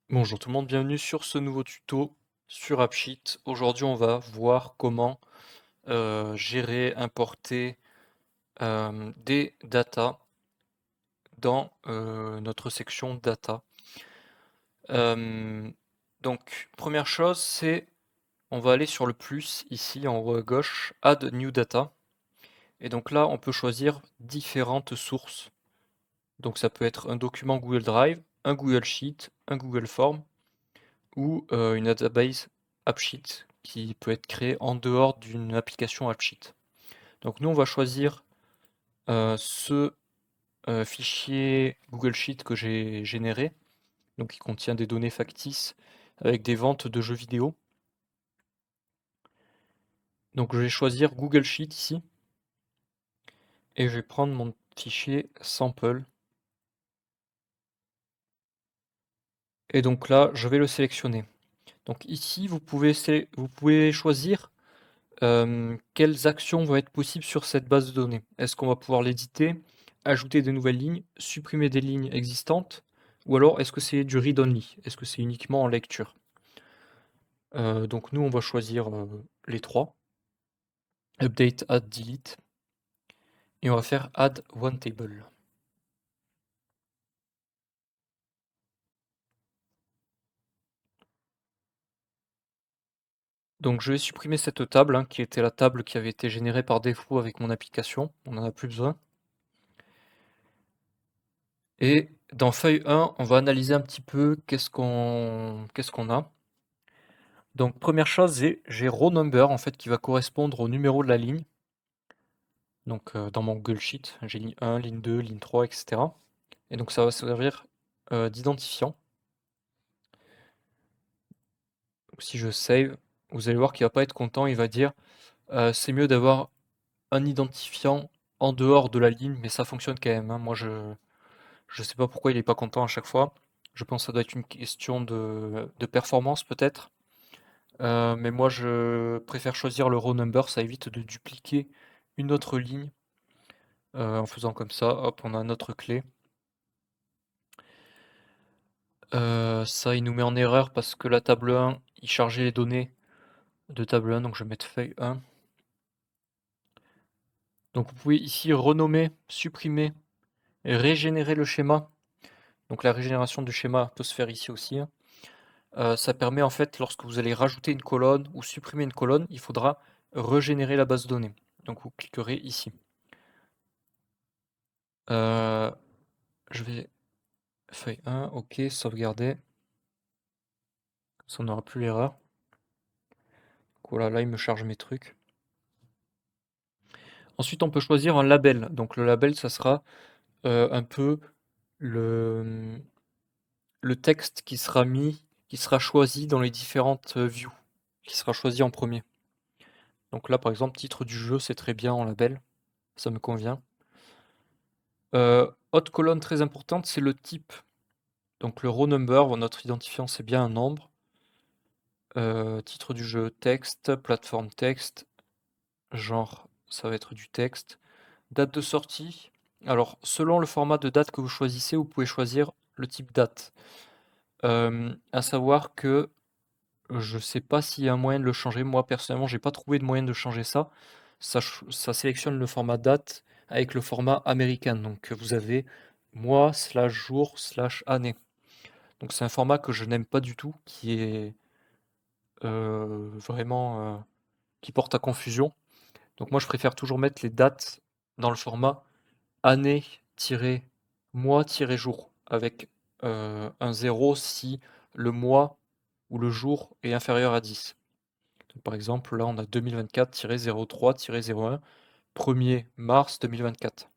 Bonjour tout le monde, bienvenue sur ce nouveau tuto sur AppSheet. Aujourd'hui, on va voir comment gérer, importer des datas dans notre section data. Euh, donc, première chose, c'est on va aller sur le plus ici en haut à gauche, Add New Data. Et donc là, on peut choisir différentes sources. Donc ça peut être un document Google Drive, un Google Sheet, un Google Form, ou une database AppSheet qui peut être créée en dehors d'une application AppSheet. Donc nous, on va choisir ce fichier Google Sheet que j'ai généré, donc qui contient des données factices avec des ventes de jeux vidéo. Donc je vais choisir Google Sheet ici et je vais prendre mon fichier sample. Et donc là, je vais le sélectionner. Donc ici, vous pouvez choisir quelles actions vont être possibles sur cette base de données? Est-ce qu'on va pouvoir l'éditer, ajouter de nouvelles lignes, supprimer des lignes existantes, ou alors est-ce que c'est du read only? Est-ce que c'est uniquement en lecture? Donc nous, on va choisir les trois. Update, add, delete. Et on va faire add one table. Donc je vais supprimer cette table, hein, qui était la table qui avait été générée par défaut avec mon application. On n'en a plus besoin. Et dans feuille 1, on va analyser un petit peu qu'est-ce qu'on a. Donc première chose, j'ai row number en fait qui va correspondre au numéro de la ligne. Donc dans mon Google Sheet, j'ai ligne 1, ligne 2, ligne 3, etc. Et donc ça va servir d'identifiant. Donc si je save, vous allez voir qu'il va pas être content, il va dire c'est mieux d'avoir un identifiant en dehors de la ligne, mais ça fonctionne quand même, hein. Moi je sais pas pourquoi il est pas content à chaque fois. Je pense que ça doit être une question de performance peut-être. Mais moi je préfère choisir le row number, ça évite de dupliquer une autre ligne. En faisant comme ça, hop, on a notre clé. Ça, il nous met en erreur parce que la table 1, il chargeait les données de table 1, donc je vais mettre feuille 1. Donc vous pouvez ici renommer, supprimer, régénérer le schéma. Donc la régénération du schéma peut se faire ici aussi, hein. Ça permet en fait, lorsque vous allez rajouter une colonne ou supprimer une colonne, il faudra régénérer la base de données. Donc vous cliquerez ici. Euh, je vais feuille 1, ok, sauvegarder. Ça n'aura plus l'erreur. Voilà, là il me charge mes trucs. Ensuite, on peut choisir un label. Donc le label, ça sera un peu le, le texte qui sera choisi dans les différentes views, qui sera choisi en premier. Donc là, par exemple, titre du jeu, c'est très bien en label, ça me convient. Autre colonne très importante, c'est le type. Donc le row number, notre identifiant, c'est bien un nombre. Titre du jeu, texte, plateforme texte, genre, ça va être du texte. Date de sortie. Alors, selon le format de date que vous choisissez, vous pouvez choisir le type date. À savoir que je sais pas s'il y a un moyen de le changer. Moi, personnellement, j'ai pas trouvé de moyen de changer ça. Ça sélectionne le format date avec le format américain. Donc, vous avez mois, slash jour, slash année. Donc, c'est un format que je n'aime pas du tout, qui est vraiment qui porte à confusion. Donc, moi, je préfère toujours mettre les dates dans le format année-mois-jour avec un 0 si le mois ou le jour est inférieur à 10. Donc, par exemple, là, on a 2024-03-01, 1er mars 2024.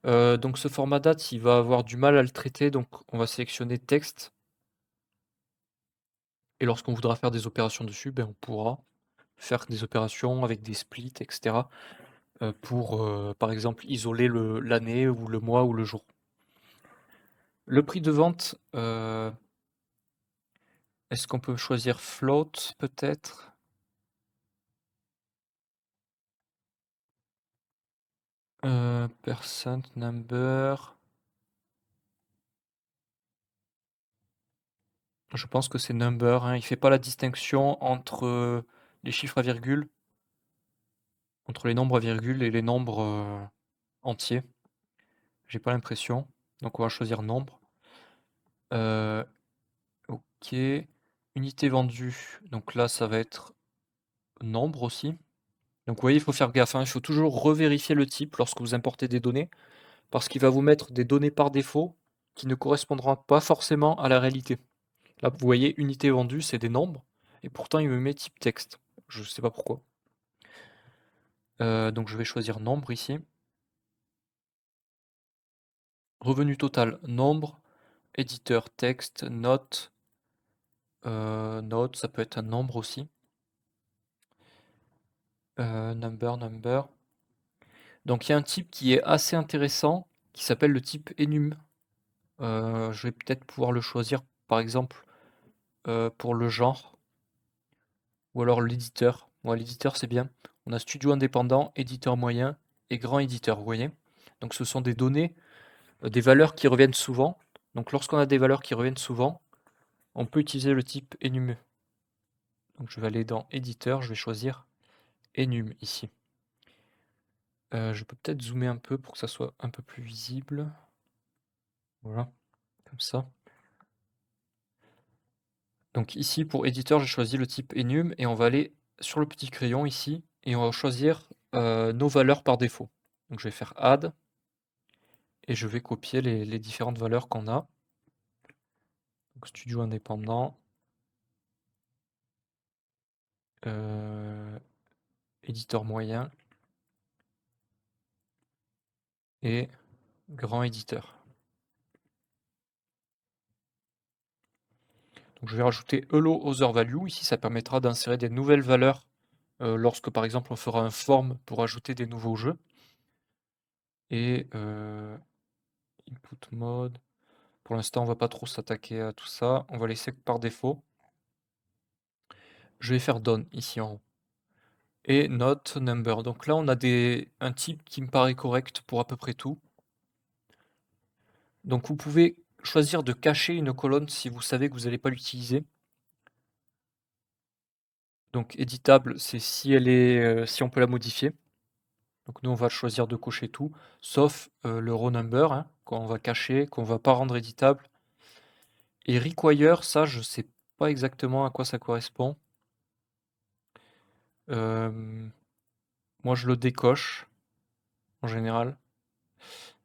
Donc ce format date, il va avoir du mal à le traiter, donc on va sélectionner texte. Et lorsqu'on voudra faire des opérations dessus, ben, on pourra faire des opérations avec des splits, etc. Pour, par exemple, isoler l'année ou le mois ou le jour. Le prix de vente, est-ce qu'on peut choisir float peut-être? Percent number. Je pense que c'est number, hein. Il fait pas la distinction entre, les chiffres à virgule, entre les nombres à virgule et les nombres, entiers. J'ai pas l'impression. Donc on va choisir nombre. Heu, OK. Unité vendue, donc là ça va être nombre aussi. Donc vous voyez, il faut faire gaffe, hein, il faut toujours revérifier le type lorsque vous importez des données, parce qu'il va vous mettre des données par défaut qui ne correspondront pas forcément à la réalité. Là, vous voyez, unité vendue, c'est des nombres, et pourtant il me met type texte. Je sais pas pourquoi. Donc je vais choisir nombre ici. Revenu total, nombre, éditeur texte, note, note, ça peut être un nombre aussi. Number. Donc il y a un type qui est assez intéressant, qui s'appelle le type enum. Je vais peut-être pouvoir le choisir, par exemple, pour le genre, ou alors l'éditeur. Ouais, l'éditeur, c'est bien. On a studio indépendant, éditeur moyen et grand éditeur, vous voyez? Donc ce sont des données, des valeurs qui reviennent souvent. Donc lorsqu'on a des valeurs qui reviennent souvent, on peut utiliser le type enum. Donc je vais aller dans éditeur, je vais choisir enum ici. Je peux peut-être zoomer un peu pour que ça soit un peu plus visible. Voilà, comme ça. Donc ici, pour éditeur, j'ai choisi le type enum et on va aller sur le petit crayon ici et on va choisir nos valeurs par défaut. Donc je vais faire add et je vais copier les différentes valeurs qu'on a. Donc studio indépendant, éditeur moyen et grand éditeur. Donc je vais rajouter hello other value. Ici, ça permettra d'insérer des nouvelles valeurs lorsque par exemple on fera un form pour ajouter des nouveaux jeux. Et input mode. Pour l'instant, on va pas trop s'attaquer à tout ça. On va laisser par défaut. Je vais faire done ici en haut. Et note number. Donc là, on a un type qui me paraît correct pour à peu près tout. Donc vous pouvez choisir de cacher une colonne si vous savez que vous n'allez pas l'utiliser. Donc éditable, c'est si elle est, si on peut la modifier. Donc nous, on va choisir de cocher tout, sauf le row number, hein, qu'on va cacher, qu'on va pas rendre éditable. Et require, ça, je sais pas exactement à quoi ça correspond. Moi, je le décoche en général.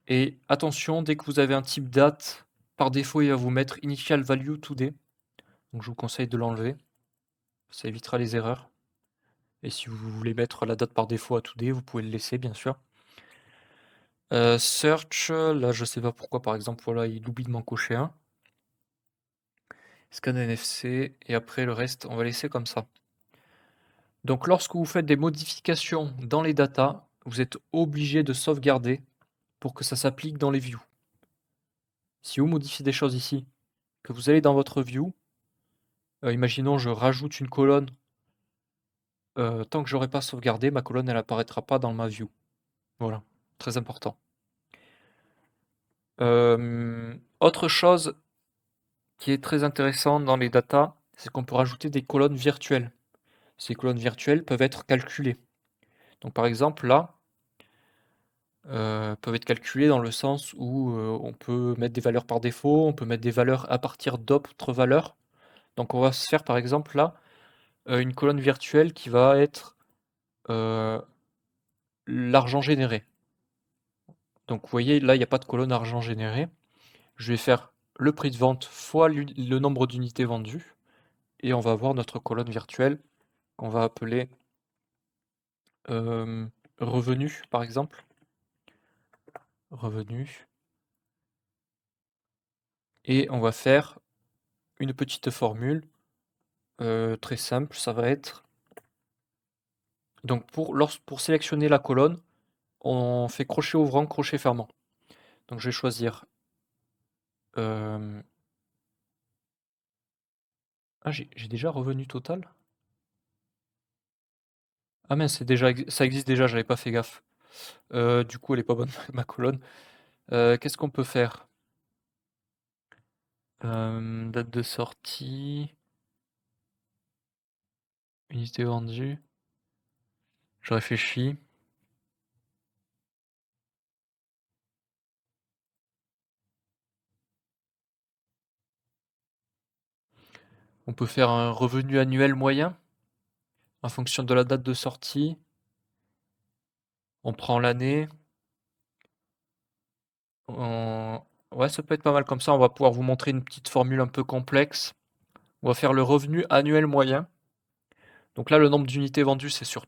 Et attention, dès que vous avez un type date, par défaut, il va vous mettre initial value today. Donc, je vous conseille de l'enlever. Ça évitera les erreurs. Et si vous voulez mettre la date par défaut à today, vous pouvez le laisser, bien sûr. Search, là, je sais pas pourquoi, par exemple, voilà, il oublie de m'en cocher un. Scan NFC, et après le reste, on va laisser comme ça. Donc, lorsque vous faites des modifications dans les datas, vous êtes obligé de sauvegarder pour que ça s'applique dans les views. Si vous modifiez des choses ici, que vous allez dans votre view, imaginons je rajoute une colonne, tant que j'aurai pas sauvegardé, ma colonne elle apparaîtra pas dans ma view. Voilà, très important. Autre chose qui est très intéressante dans les datas, c'est qu'on peut rajouter des colonnes virtuelles. Ces colonnes virtuelles peuvent être calculées. Donc par exemple là, peuvent être calculées dans le sens où, on peut mettre des valeurs par défaut, on peut mettre des valeurs à partir d'autres valeurs. Donc on va se faire par exemple là, une colonne virtuelle qui va être, l'argent généré. Donc vous voyez, là, il n'y a pas de colonne argent généré. Je vais faire le prix de vente fois le nombre d'unités vendues. Et on va avoir notre colonne virtuelle qu'on va appeler revenu, par exemple. Revenu. Et on va faire une petite formule très simple. Ça va être... Donc pour sélectionner la colonne, on fait crochet ouvrant, crochet fermant. Donc je vais choisir... Ah, j'ai déjà revenu total? Ah mince, ça existe déjà, j'avais pas fait gaffe. Du coup, elle est pas bonne ma colonne. Qu'est-ce qu'on peut faire? Date de sortie, unité vendue. Je réfléchis. On peut faire un revenu annuel moyen en fonction de la date de sortie. On prend l'année. Ouais, ça peut être pas mal comme ça. On va pouvoir vous montrer une petite formule un peu complexe. On va faire le revenu annuel moyen. Donc là, le nombre d'unités vendues, c'est sur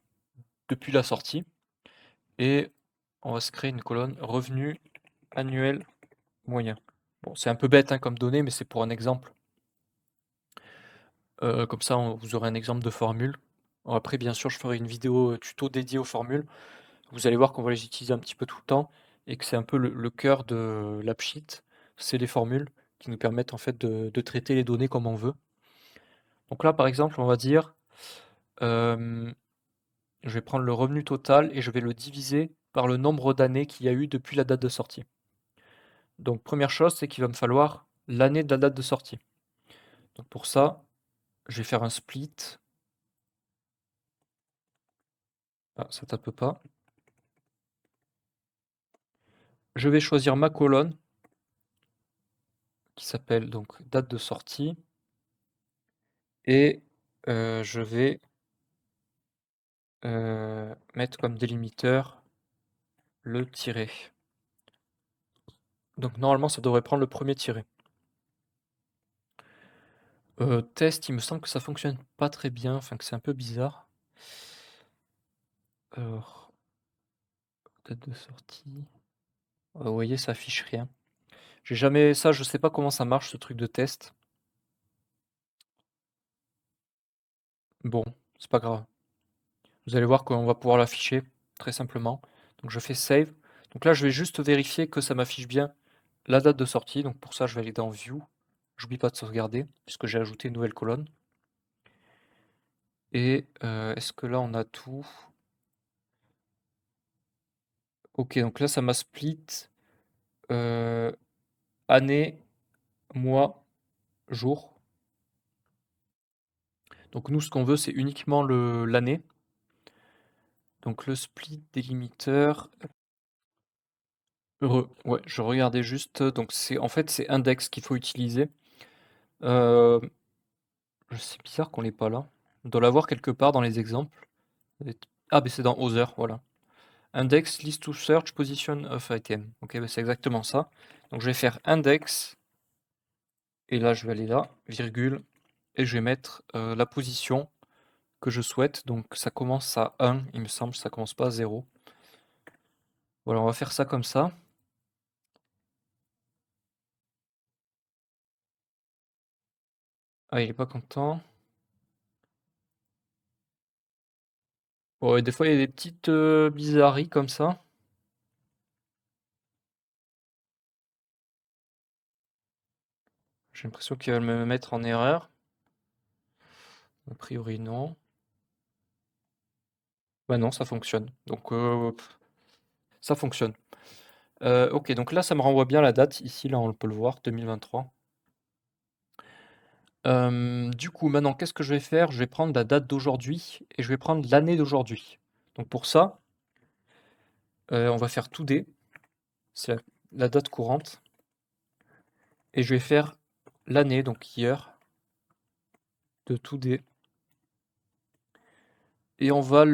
depuis la sortie. Et on va se créer une colonne revenu annuel moyen. Bon, c'est un peu bête hein, comme données, mais c'est pour un exemple. Comme ça, vous aurez un exemple de formule. Après, bien sûr, je ferai une vidéo tuto dédiée aux formules. Vous allez voir qu'on va les utiliser un petit peu tout le temps et que c'est un peu le cœur de l'AppSheet. C'est les formules qui nous permettent en fait de traiter les données comme on veut. Donc là, par exemple, on va dire, je vais prendre le revenu total et je vais le diviser par le nombre d'années qu'il y a eu depuis la date de sortie. Donc première chose, c'est qu'il va me falloir l'année de la date de sortie. Donc pour ça, je vais faire un split. Ah, ça tape pas. Je vais choisir ma colonne qui s'appelle donc date de sortie et je vais mettre comme délimiteur le tiret. Donc normalement ça devrait prendre le premier tiret. Test, il me semble que ça fonctionne pas très bien, enfin que c'est un peu bizarre. Alors, date de sortie. Vous voyez, ça affiche rien. J'ai jamais ça, je sais pas comment ça marche ce truc de test. Bon, c'est pas grave. Vous allez voir qu'on va pouvoir l'afficher très simplement. Donc je fais save. Donc là, je vais juste vérifier que ça m'affiche bien la date de sortie. Donc pour ça, je vais aller dans View. J'oublie pas de sauvegarder puisque j'ai ajouté une nouvelle colonne. Et est-ce que là, on a tout? Ok, donc là, ça m'a split année, mois, jour. Donc nous, ce qu'on veut, c'est uniquement l'année. Donc le split délimiteur. Heureux. Ouais, je regardais juste. Donc c'est en fait c'est index qu'il faut utiliser. Euh, c'est bizarre qu'on l'ait pas là. On doit l'avoir quelque part dans les exemples. Ah, mais c'est dans Other, voilà. Index, list to search, position of item. Ok, bah, c'est exactement ça. Donc je vais faire index, et là je vais aller là, virgule, et je vais mettre la position que je souhaite. Donc ça commence à 1, il me semble, ça commence pas à 0. Voilà, on va faire ça comme ça. Ah, il est pas content. Bon, et des fois il y a des petites bizarreries comme ça. J'ai l'impression qu'il va me mettre en erreur. A priori non. Bah non, ça fonctionne. Donc ça fonctionne. Ok, donc là ça me renvoie bien la date. Ici, là on peut le voir, 2023. Du coup, maintenant, qu'est-ce que je vais faire? Je vais prendre la date d'aujourd'hui et je vais prendre l'année d'aujourd'hui. Donc pour ça, on va faire today, c'est la date courante, et je vais faire l'année, donc year, de today. Et on va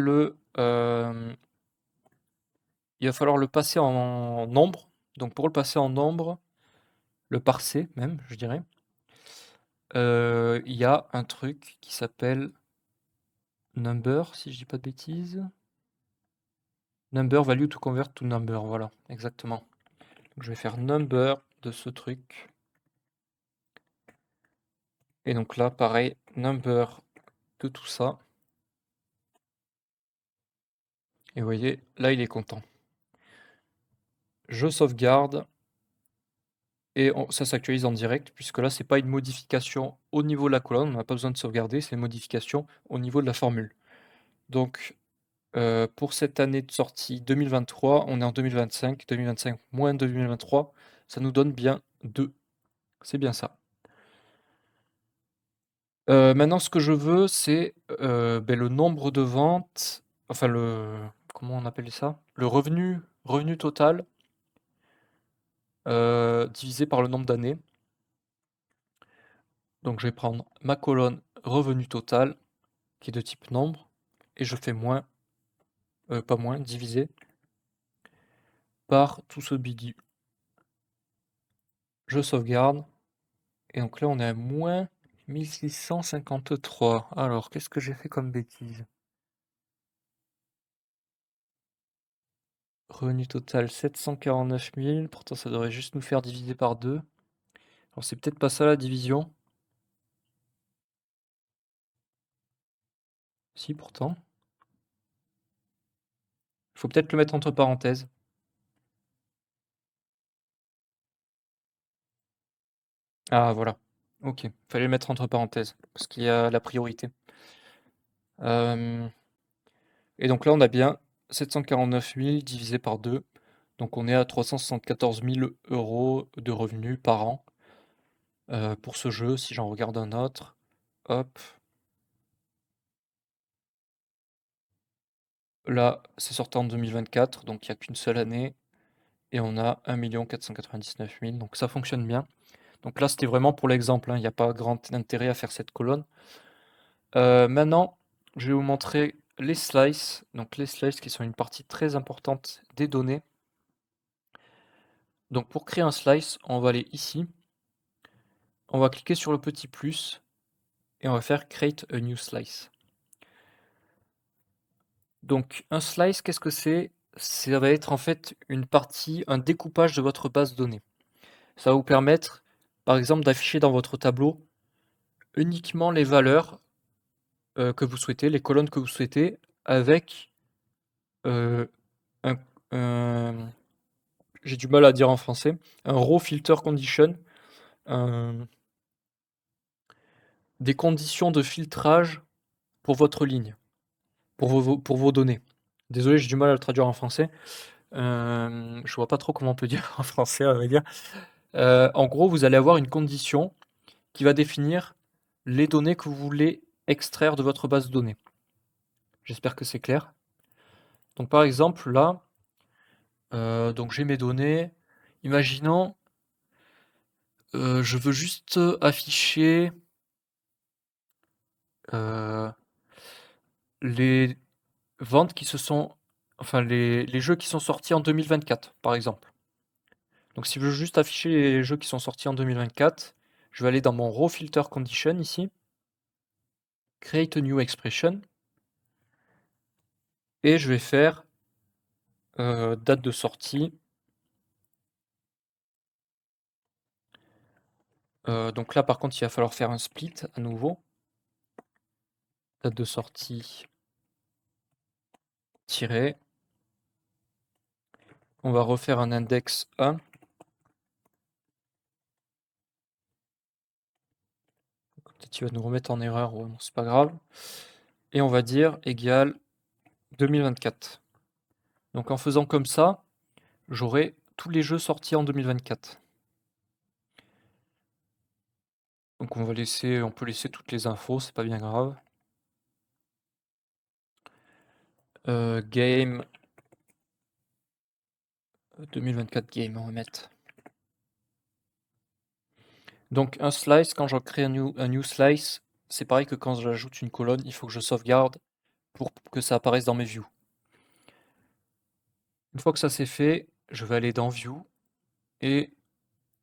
il va falloir le passer en nombre. Donc pour le passer en nombre, le parser même, je dirais, il y a un truc qui s'appelle number, si je dis pas de bêtises. Number value to convert to number, voilà, exactement. Donc je vais faire number de ce truc. Et donc là, pareil, number de tout ça. Et vous voyez, là, il est content. Je sauvegarde. Et ça s'actualise en direct, puisque là, c'est pas une modification au niveau de la colonne, on n'a pas besoin de sauvegarder, c'est une modification au niveau de la formule. Donc, pour cette année de sortie 2023, on est en 2025, 2025 moins 2023, ça nous donne bien 2. C'est bien ça. Maintenant ce que je veux c'est, le nombre de ventes, enfin comment on appelle ça? Le revenu total, divisé par le nombre d'années. Donc je vais prendre ma colonne revenu total qui est de type nombre et je fais moins, pas moins, divisé par tout ce bidule. Je sauvegarde et donc là on est à moins 1653. Alors qu'est-ce que j'ai fait comme bêtise? Revenu total 749 000, pourtant ça devrait juste nous faire diviser par 2. Alors c'est peut-être pas ça la division. Si pourtant. Il faut peut-être le mettre entre parenthèses. Ah voilà. OK, fallait le mettre entre parenthèses, parce qu'il y a la priorité. Hem Et donc là on a bien 749 000 divisé par 2, donc on est à 374 000 € de revenus par an, pour ce jeu. Si j'en regarde un autre, hop, là c'est sorti en 2024, donc il y a qu'une seule année et on a 1 499 000, donc ça fonctionne bien. Donc là c'était vraiment pour l'exemple, hein, il y a pas grand intérêt à faire cette colonne. Maintenant, je vais vous montrer les slices, donc les slices qui sont une partie très importante des données. Donc pour créer un slice, on va aller ici, on va cliquer sur le petit plus et on va faire Create a new slice. Donc un slice, qu'est-ce que c'est? Ça va être en fait une partie, un découpage de votre base de données. Ça va vous permettre, par exemple, d'afficher dans votre tableau uniquement les valeurs que vous souhaitez, les colonnes que vous souhaitez, avec euh, un, un- j'ai du mal à dire en français, un raw filter condition, un- des conditions de filtrage pour votre ligne, pour vos données. Désolé, j'ai du mal à le traduire en français. Je vois pas trop comment on peut dire en français, à vrai dire. En gros, vous allez avoir une condition qui va définir les données que vous voulez extraire de votre base de données. J'espère que c'est clair. Donc par exemple, là, donc j'ai mes données. Imaginons, je veux juste afficher euh, les ventes qui se sont, enfin les jeux qui sont sortis en 2024, par exemple. Donc si je veux juste afficher les jeux qui sont sortis en 2024, je vais aller dans mon raw filter condition ici, create a new expression, et je vais faire date de sortie. Donc là par contre il va falloir faire un split à nouveau. Date de sortie tiré. On va refaire un index 1. Peut-être qu'il va nous remettre en erreur, ouais, bon, c'est pas grave. Et on va dire égal 2024. Donc en faisant comme ça, j'aurai tous les jeux sortis en 2024. Donc on peut laisser toutes les infos, c'est pas bien grave. Game 2024 game, on va mettre. Donc un slice, quand je crée un new slice, c'est pareil que quand j'ajoute une colonne, il faut que je sauvegarde pour que ça apparaisse dans mes views. Une fois que ça c'est fait, je vais aller dans View et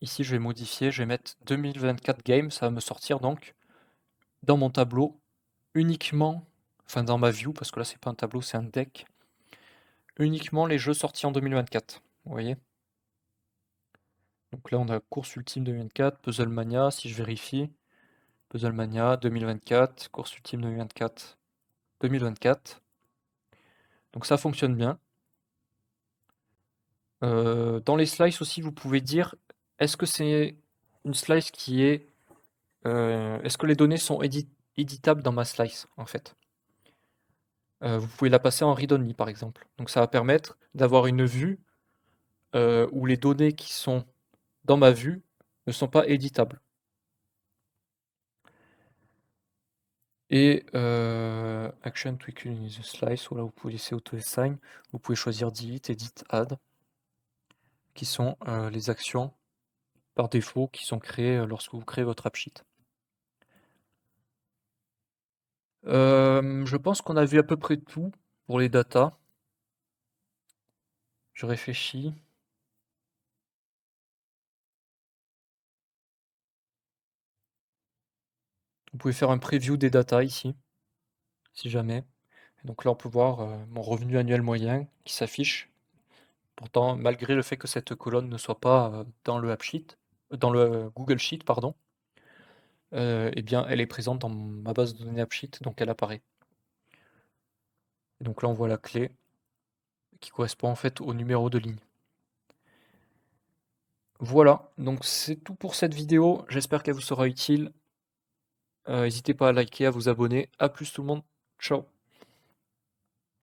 ici je vais modifier, je vais mettre 2024 game, ça va me sortir donc dans mon tableau uniquement, enfin dans ma view, parce que là c'est pas un tableau, c'est un deck, uniquement les jeux sortis en 2024. Vous voyez? Donc là on a Course Ultime 2024, Puzzle Mania, si je vérifie, Puzzle Mania 2024, Course Ultime 2024, 2024. Donc ça fonctionne bien. Dans les slices aussi, vous pouvez dire, est-ce que c'est une slice qui est... est-ce que les données sont éditables dans ma slice, en fait? Vous pouvez la passer en read-only, par exemple. Donc ça va permettre d'avoir une vue où les données qui sont dans ma vue ne sont pas éditables. Et action to in the slice, voilà, vous pouvez laisser auto-assign. Vous pouvez choisir delete, edit, add, qui sont les actions par défaut qui sont créées lorsque vous créez votre app sheet. Je pense qu'on a vu à peu près tout pour les datas. Je réfléchis. Vous pouvez faire un preview des datas ici, si jamais. Donc là, on peut voir mon revenu annuel moyen qui s'affiche. Pourtant, malgré le fait que cette colonne ne soit pas dans le AppSheet, dans le Google Sheet, pardon, eh bien, elle est présente dans ma base de données AppSheet, donc elle apparaît. Et donc là, on voit la clé qui correspond en fait au numéro de ligne. Voilà, donc c'est tout pour cette vidéo. J'espère qu'elle vous sera utile. N'hésitez pas à liker, à vous abonner. A plus tout le monde. Ciao.